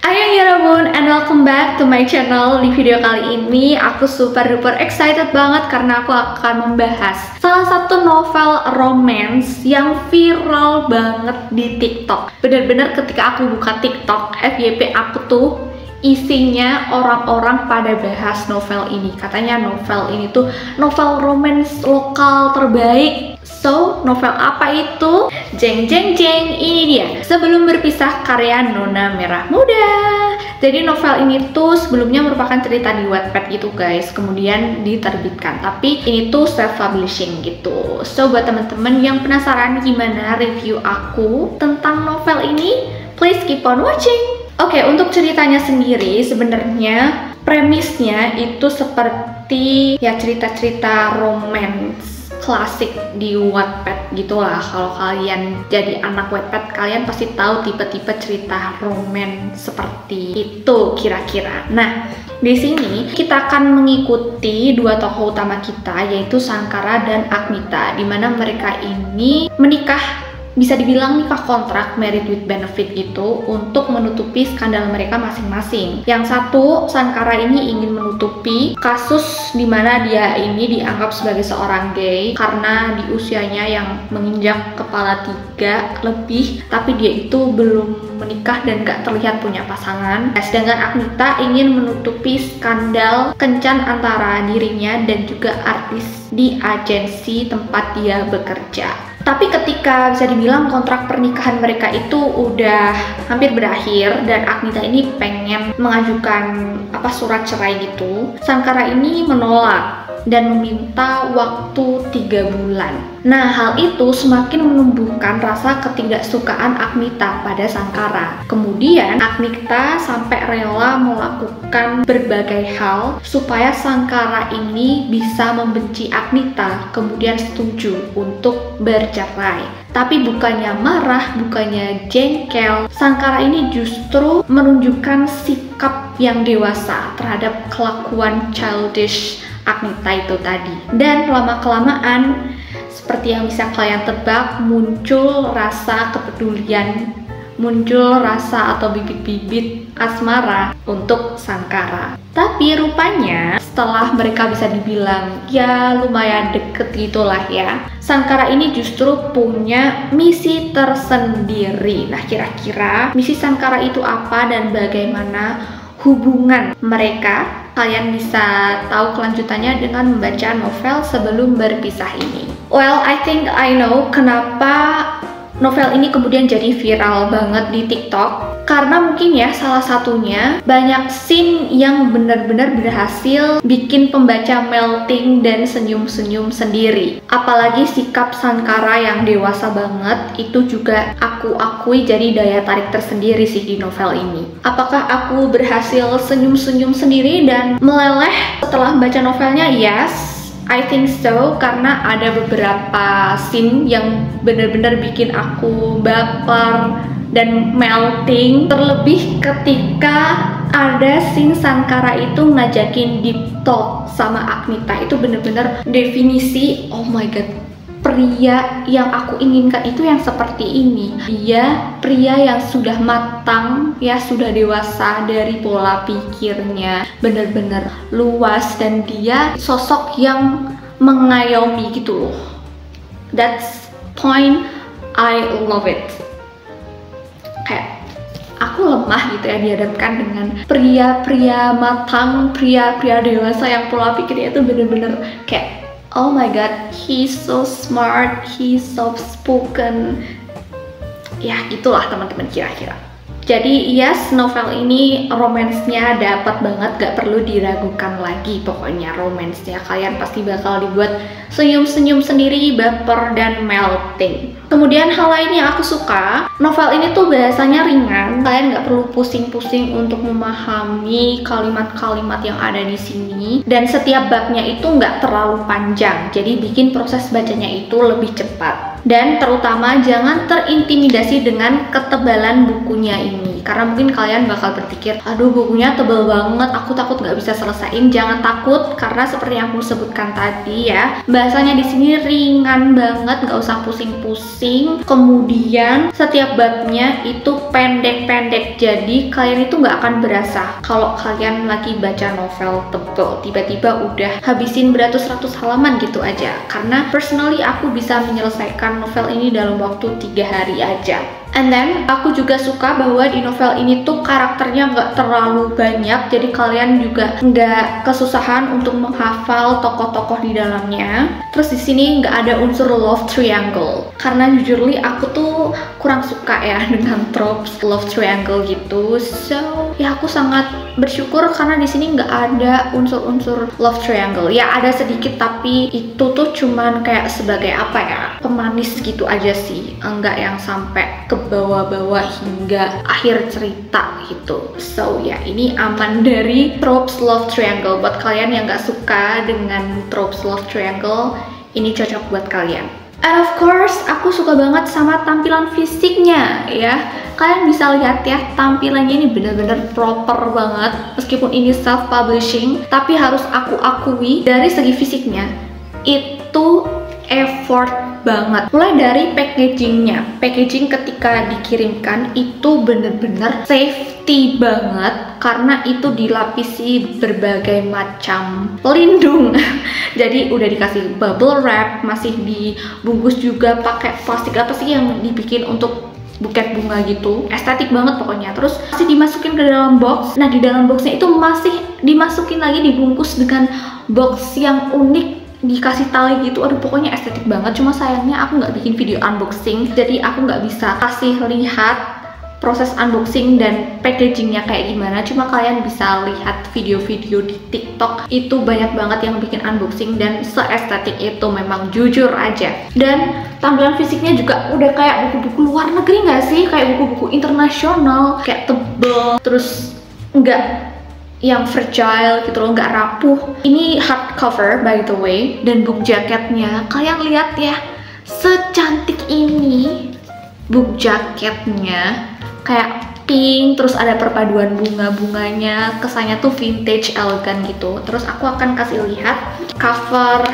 Ayo Yarabun, and welcome back to my channel. Di video kali ini aku super duper excited banget karena aku akan membahas salah satu novel romance yang viral banget di TikTok. Bener-bener ketika aku buka TikTok, FYP aku tuh isinya orang-orang pada bahas novel ini. Katanya novel ini tuh novel romance lokal terbaik. So, novel apa itu? Jeng jeng jeng, ini dia. Sebelum berpisah, karya Nona Merah Muda. Jadi novel ini tuh sebelumnya merupakan cerita di Wattpad gitu guys, kemudian diterbitkan. Tapi ini tuh self-publishing gitu. So, buat temen-temen yang penasaran gimana review aku tentang novel ini, please keep on watching. Oke, untuk ceritanya sendiri sebenarnya premisnya itu seperti ya cerita-cerita romance klasik di Wattpad gitulah. Kalau kalian jadi anak Wattpad, kalian pasti tahu tipe-tipe cerita romance seperti itu kira-kira. Nah, di sini kita akan mengikuti dua tokoh utama kita, yaitu Sankara dan Agnita, di mana mereka ini menikah, bisa dibilang nikah kontrak, married with benefit gitu, untuk menutupi skandal mereka masing-masing. Yang satu, Sankara ini ingin menutupi kasus di mana dia ini dianggap sebagai seorang gay karena di usianya yang menginjak kepala 3 lebih, tapi dia itu belum menikah dan gak terlihat punya pasangan. Sedangkan Agnita ingin menutupi skandal kencan antara dirinya dan juga artis di agensi tempat dia bekerja. Tapi ketika bisa dibilang kontrak pernikahan mereka itu udah hampir berakhir dan Agnita ini pengen mengajukan surat cerai gitu, Sankara ini menolak dan meminta waktu 3 bulan. Nah, hal itu semakin menumbuhkan rasa ketidaksukaan Agnita pada Sankara. Kemudian Agnita sampai rela melakukan berbagai hal supaya Sankara ini bisa membenci Agnita, kemudian setuju untuk bercerai. Tapi bukannya marah, bukannya jengkel, Sankara ini justru menunjukkan sikap yang dewasa terhadap kelakuan childish Agnita itu tadi. Dan lama-kelamaan, seperti yang bisa kalian tebak, muncul rasa kepedulian, muncul rasa atau bibit-bibit asmara untuk Sankara. Tapi rupanya setelah mereka bisa dibilang ya lumayan deket gitulah ya, Sankara ini justru punya misi tersendiri. Nah, kira-kira misi Sankara itu apa dan bagaimana hubungan mereka? Kalian bisa tahu kelanjutannya dengan membaca novel sebelum berpisah ini. Well, I think I know kenapa novel ini kemudian jadi viral banget di TikTok. Karena mungkin ya salah satunya banyak scene yang benar-benar berhasil bikin pembaca melting dan senyum-senyum sendiri. Apalagi sikap Sankara yang dewasa banget itu juga aku akui jadi daya tarik tersendiri sih di novel ini. Apakah aku berhasil senyum-senyum sendiri dan meleleh setelah membaca novelnya? Yes, I think so, karena ada beberapa scene yang benar-benar bikin aku baper dan melting. Terlebih ketika ada scene Sankara itu ngajakin deep talk sama Agnita. Itu bener-bener definisi, oh my god, pria yang aku inginkan itu yang seperti ini. Dia pria yang sudah matang, ya sudah dewasa dari pola pikirnya, bener-bener luas, dan dia sosok yang mengayomi gitu loh. That's point I love it. Kayak aku lemah gitu ya dihadapkan dengan pria-pria matang, pria-pria dewasa yang pola pikirnya itu bener-bener kayak oh my god, he's so smart, he's soft spoken. Ya gitulah teman-teman kira-kira. Jadi yes, novel ini romansnya dapat banget, gak perlu diragukan lagi. Pokoknya romansnya kalian pasti bakal dibuat senyum-senyum sendiri, baper, dan melting. Kemudian hal lain yang aku suka, novel ini tuh bahasanya ringan. Kalian gak perlu pusing-pusing untuk memahami kalimat-kalimat yang ada di sini. Dan setiap babnya itu gak terlalu panjang, jadi bikin proses bacanya itu lebih cepat. Dan terutama jangan terintimidasi dengan ketebalan bukunya ini, karena mungkin kalian bakal berpikir, aduh bukunya tebal banget, aku takut nggak bisa selesaiin. Jangan takut, karena seperti yang aku sebutkan tadi ya, bahasanya di sini ringan banget, nggak usah pusing-pusing. Kemudian setiap babnya itu pendek-pendek, jadi kalian itu nggak akan berasa kalau kalian lagi baca novel tebal, tiba-tiba udah habisin beratus-ratus halaman gitu aja. Karena personally aku bisa menyelesaikan novel ini dalam waktu 3 hari aja. And then aku juga suka bahwa di novel ini tuh karakternya nggak terlalu banyak, jadi kalian juga nggak kesusahan untuk menghafal tokoh-tokoh di dalamnya. Terus di sini nggak ada unsur love triangle, karena jujurly aku tuh kurang suka ya dengan tropes love triangle gitu. So ya aku sangat bersyukur karena di sini nggak ada unsur-unsur love triangle. Ya ada sedikit, tapi itu tuh cuman kayak sebagai apa ya, pemanis gitu aja sih, enggak yang sampai ke bawah-bawah hingga akhir cerita gitu. So ya ini aman dari tropes love triangle. Buat kalian yang nggak suka dengan tropes love triangle, ini cocok buat kalian. And of course aku suka banget sama tampilan fisiknya ya. Kalian bisa lihat ya, tampilannya ini bener-bener proper banget. Meskipun ini self publishing, tapi harus aku akui dari segi fisiknya itu effort banget. Mulai dari packagingnya, packaging ketika dikirimkan itu bener-bener safety banget, karena itu dilapisi berbagai macam pelindung. Jadi udah dikasih bubble wrap, masih dibungkus juga pakai plastik apa sih yang dibikin untuk buket bunga gitu, estetik banget pokoknya. Terus masih dimasukin ke dalam box. Nah di dalam boxnya itu masih dimasukin lagi, dibungkus dengan box yang unik, dikasih tali gitu. Aduh pokoknya estetik banget. Cuma sayangnya aku nggak bikin video unboxing, jadi aku nggak bisa kasih lihat proses unboxing dan packagingnya kayak gimana. Cuma kalian bisa lihat video-video di TikTok, itu banyak banget yang bikin unboxing dan seestetik itu, memang jujur aja. Dan tampilan fisiknya juga udah kayak buku-buku luar negeri nggak sih, kayak buku-buku internasional, kayak tebel, terus nggak yang fragile gitu loh, nggak rapuh. Ini hardcover by the way, dan book jaketnya kalian lihat ya, secantik ini book jaketnya, kayak pink, terus ada perpaduan bunga-bunganya, kesannya tuh vintage elegan gitu. Terus aku akan kasih lihat cover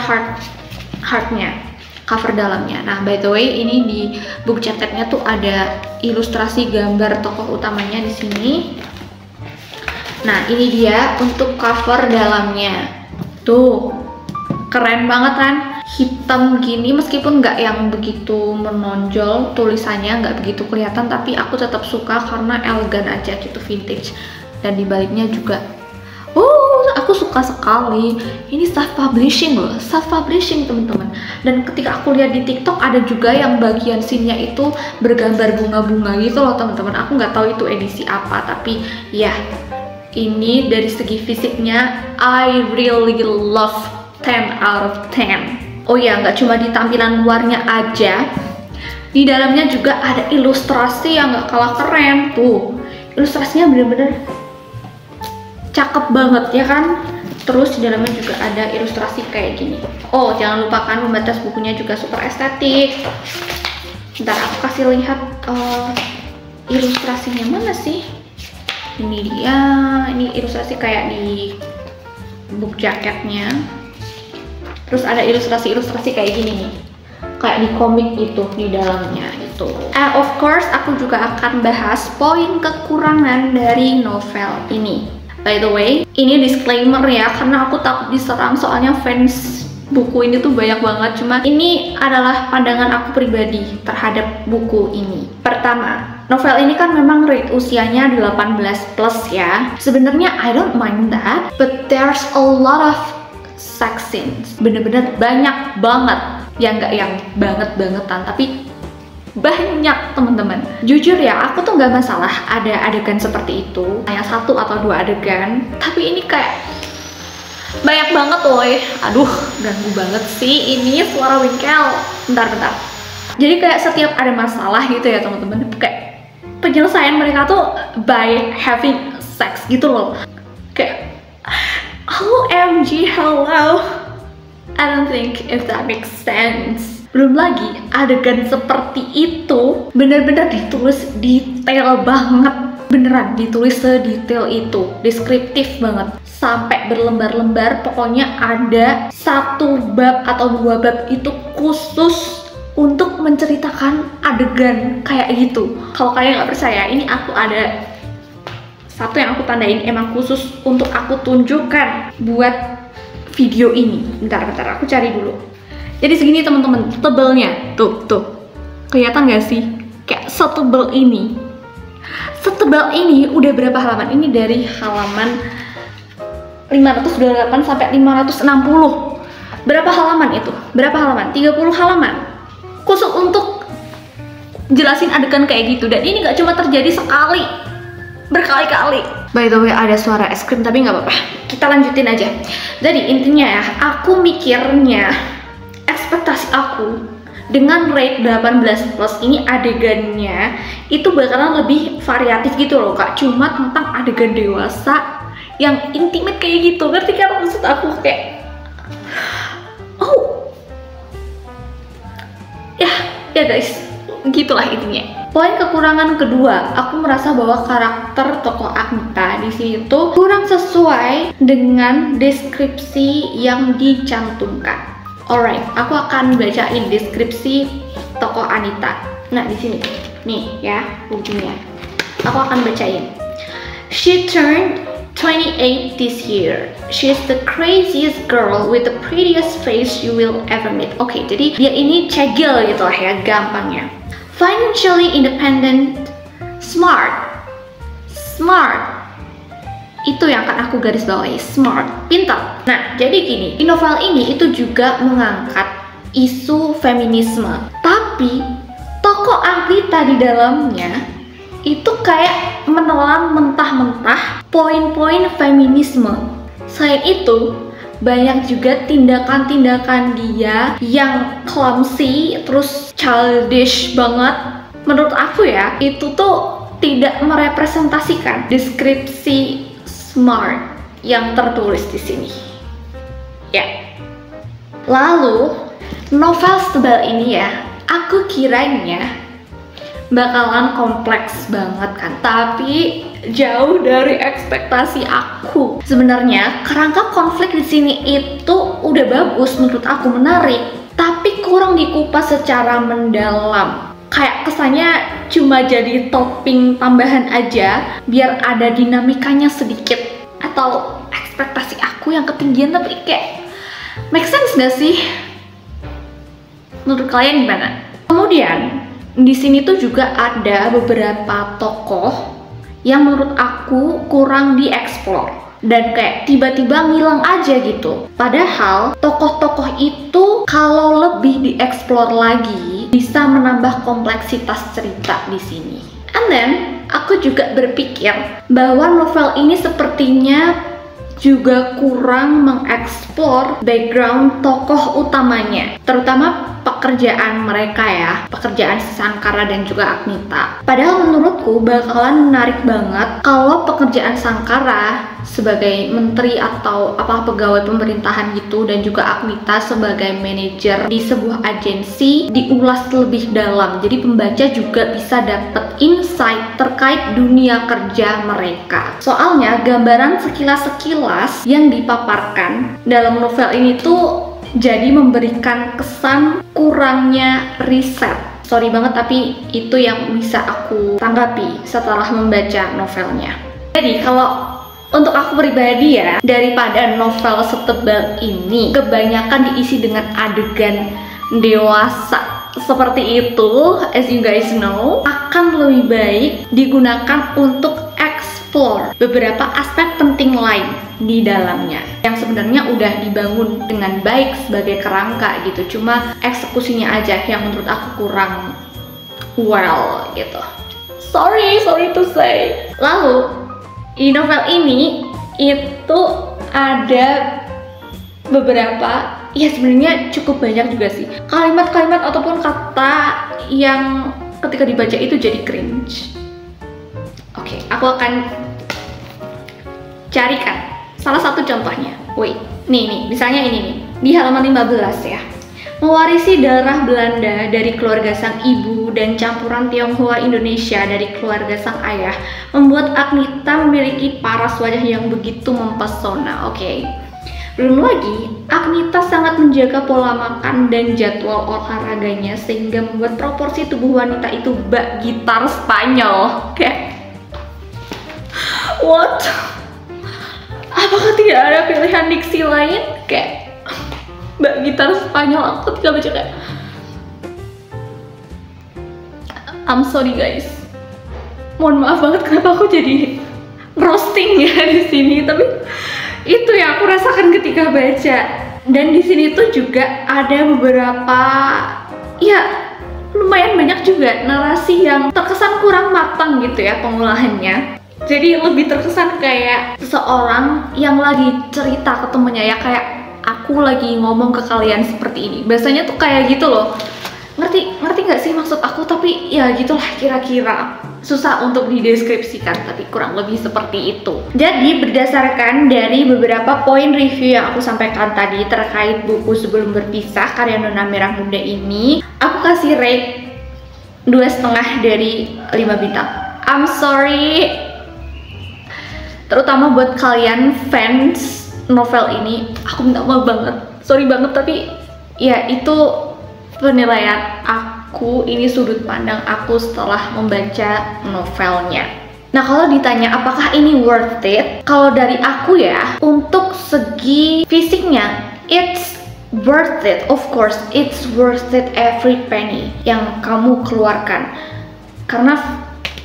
hardnya, cover dalamnya. Nah by the way ini di book jaketnya tuh ada ilustrasi gambar tokoh utamanya di sini. Nah ini dia untuk cover dalamnya, tuh keren banget kan, hitam gini, meskipun nggak yang begitu menonjol tulisannya, nggak begitu kelihatan, tapi aku tetap suka karena elegan aja gitu, vintage. Dan di baliknya juga aku suka sekali. Ini self publishing loh, self publishing teman-teman. Dan ketika aku lihat di TikTok ada juga yang bagian scene-nya itu bergambar bunga-bunga gitu loh teman-teman. Aku nggak tahu itu edisi apa, tapi ya ini dari segi fisiknya I really love 10 out of 10. Oh ya, nggak cuma di tampilan luarnya aja, di dalamnya juga ada ilustrasi yang nggak kalah keren. Tuh, ilustrasinya bener-bener cakep banget ya kan. Terus di dalamnya juga ada ilustrasi kayak gini. Oh, jangan lupakan pembatas bukunya juga super estetik. Ntar aku kasih lihat ilustrasinya mana sih. Ini dia, ini ilustrasi kayak di book jaketnya. Terus ada ilustrasi-ilustrasi kayak gini nih, kayak di komik itu di dalamnya itu. And of course aku juga akan bahas poin kekurangan dari novel ini. By the way, ini disclaimer ya, karena aku takut diserang, soalnya fans buku ini tuh banyak banget. Cuma ini adalah pandangan aku pribadi terhadap buku ini. Pertama, novel ini kan memang rate usianya 18 plus ya. Sebenarnya I don't mind that, but there's a lot of sex scenes, bener-bener banyak banget, ya nggak yang banget-bangetan, tapi banyak teman-teman. Jujur ya, aku tuh nggak masalah ada adegan seperti itu, hanya 1 atau 2 adegan, tapi ini kayak banyak banget loh. Aduh, ganggu banget sih ini suara Winkel. Bentar. Jadi kayak setiap ada masalah gitu ya teman-teman, kayak penyelesaian mereka tuh by having sex gitu loh. Kayak OMG, hello. I don't think if that makes sense. Belum lagi adegan seperti itu bener-bener ditulis detail banget. Beneran ditulis sedetail itu, deskriptif banget, sampai berlembar-lembar. Pokoknya ada satu bab atau dua bab itu khusus untuk menceritakan adegan kayak gitu. Kalau kalian nggak percaya, ini aku ada satu yang aku tandain emang khusus untuk aku tunjukkan buat video ini. Bentar, aku cari dulu. Jadi segini teman-teman, tebelnya. Tuh, kelihatan nggak sih? Kayak setebel ini. Setebal ini udah berapa halaman? Ini dari halaman 528 sampai 560. Berapa halaman itu? Berapa halaman? 30 halaman. Khusus untuk jelasin adegan kayak gitu. Dan ini gak cuma terjadi sekali, berkali-kali. By the way, ada suara es krim tapi nggak apa-apa. Kita lanjutin aja. Jadi intinya ya, aku mikirnya ekspektasi aku dengan rate 18 plus ini adegannya itu bakalan lebih variatif gitu loh kak, cuma tentang adegan dewasa yang intimate kayak gitu, ngerti kan maksud aku? Kayak oh ya guys, gitulah intinya. Poin kekurangan kedua, aku merasa bahwa karakter tokoh Agnita di sini tuh kurang sesuai dengan deskripsi yang dicantumkan. Alright, aku akan bacain deskripsi tokoh Anita. Nah, di sini. Nih ya, bukunya. Aku akan bacain. She turned 28 this year. She's the craziest girl with the prettiest face you will ever meet. Oke, jadi dia ini cegil gitu lah ya, gampangnya. Financially independent, smart. Itu yang akan aku garis bawahi, smart, pintar. Nah, jadi gini, di novel ini itu juga mengangkat isu feminisme. Tapi tokoh Agnita di dalamnya itu kayak menelan mentah-mentah poin-poin feminisme. Selain itu, banyak juga tindakan-tindakan dia yang clumsy, terus childish banget. Menurut aku ya, itu tuh tidak merepresentasikan deskripsi smart yang tertulis di sini. Ya. Lalu, novel setebal ini ya, aku kiranya bakalan kompleks banget kan, tapi jauh dari ekspektasi aku. Sebenarnya kerangka konflik di sini itu udah bagus menurut aku, menarik, tapi kurang dikupas secara mendalam. Kayak kesannya cuma jadi topping tambahan aja biar ada dinamikanya sedikit, atau ekspektasi aku yang ketinggian tapi kayak make sense gak sih? Menurut kalian gimana? Kemudian di sini tuh juga ada beberapa tokoh yang menurut aku kurang dieksplor dan kayak tiba-tiba ngilang aja gitu. Padahal tokoh-tokoh itu kalau lebih dieksplor lagi bisa menambah kompleksitas cerita di sini. And then aku juga berpikir bahwa novel ini sepertinya juga kurang mengeksplor background tokoh utamanya, terutama pekerjaan mereka ya, pekerjaan Sangkara dan juga Agnita. Padahal menurutku bakalan menarik banget kalau pekerjaan Sangkara sebagai menteri atau apa pegawai pemerintahan gitu, dan juga Agnita sebagai manajer di sebuah agensi diulas lebih dalam. Jadi pembaca juga bisa dapet insight terkait dunia kerja mereka. Soalnya gambaran sekilas-sekilas yang dipaparkan dalam novel ini tuh jadi memberikan kesan kurangnya riset. Sorry banget, tapi itu yang bisa aku tanggapi setelah membaca novelnya. Jadi kalau untuk aku pribadi ya, daripada novel setebal ini kebanyakan diisi dengan adegan dewasa seperti itu, as you guys know, akan lebih baik digunakan untuk explore beberapa aspek penting lain di dalamnya yang sebenarnya udah dibangun dengan baik sebagai kerangka gitu, cuma eksekusinya aja yang menurut aku kurang well gitu. Sorry to say. Lalu di novel ini itu ada beberapa, ya sebenarnya cukup banyak juga sih, kalimat-kalimat ataupun kata yang ketika dibaca itu jadi cringe. Oke, aku akan carikan salah satu contohnya. Wait, nih, misalnya ini nih, di halaman 15 ya. Mewarisi darah Belanda dari keluarga sang ibu dan campuran Tionghoa Indonesia dari keluarga sang ayah membuat Agnita memiliki paras wajah yang begitu mempesona. Oke. Belum lagi, Agnita sangat menjaga pola makan dan jadwal olahraganya sehingga membuat proporsi tubuh wanita itu bak gitar Spanyol. Kayak what? Apakah tidak ada pilihan diksi lain? Kayak bak gitar Spanyol, aku tidak baca kayak I'm sorry guys. Mohon maaf banget kenapa aku jadi roasting ya di sini, tapi itu yang aku rasakan ketika baca. Dan di sini tuh juga ada beberapa, ya lumayan banyak juga narasi yang terkesan kurang matang gitu ya pengolahannya. Jadi lebih terkesan kayak seseorang yang lagi cerita ke temennya, ya kayak aku lagi ngomong ke kalian seperti ini. Biasanya tuh kayak gitu loh. Ngerti nggak sih maksud aku? Tapi ya gitulah kira-kira. Susah untuk dideskripsikan, tapi kurang lebih seperti itu. Jadi berdasarkan dari beberapa poin review yang aku sampaikan tadi terkait buku Sebelum Berpisah karya Nona Merah Muda ini, aku kasih rate 2,5 dari 5 bintang. I'm sorry, terutama buat kalian fans novel ini, aku minta maaf banget, sorry banget, tapi ya itu penilaian aku, ini sudut pandang aku setelah membaca novelnya. Nah, kalau ditanya apakah ini worth it, kalau dari aku ya, untuk segi fisiknya, it's worth it. Of course, it's worth it every penny yang kamu keluarkan. Karena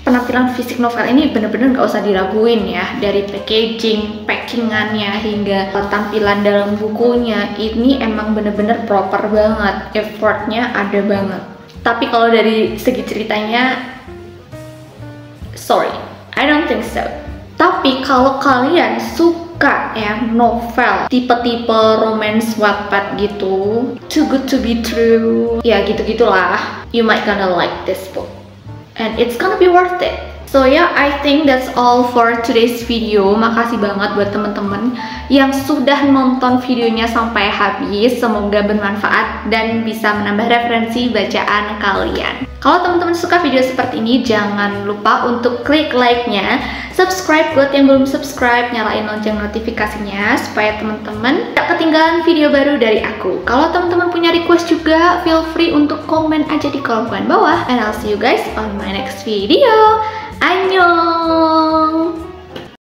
penampilan fisik novel ini bener-bener gak usah diraguin ya. Dari packaging, packingannya, hingga tampilan dalam bukunya, ini emang bener-bener proper banget. Effortnya ada banget. Tapi kalau dari segi ceritanya, sorry, I don't think so. Tapi kalau kalian suka ya novel tipe-tipe romance Wattpad gitu, too good to be true, ya gitu-gitulah, you might gonna like this book. And it's gonna be worth it. So yeah, I think that's all for today's video. Makasih banget buat teman-teman yang sudah nonton videonya sampai habis. Semoga bermanfaat dan bisa menambah referensi bacaan kalian. Kalau teman-teman suka video seperti ini, jangan lupa untuk klik like-nya, subscribe buat yang belum subscribe, nyalain lonceng notifikasinya supaya teman-teman gak ketinggalan video baru dari aku. Kalau teman-teman punya request juga, feel free untuk komen aja di kolom komen bawah. And I'll see you guys on my next video. Annyeong!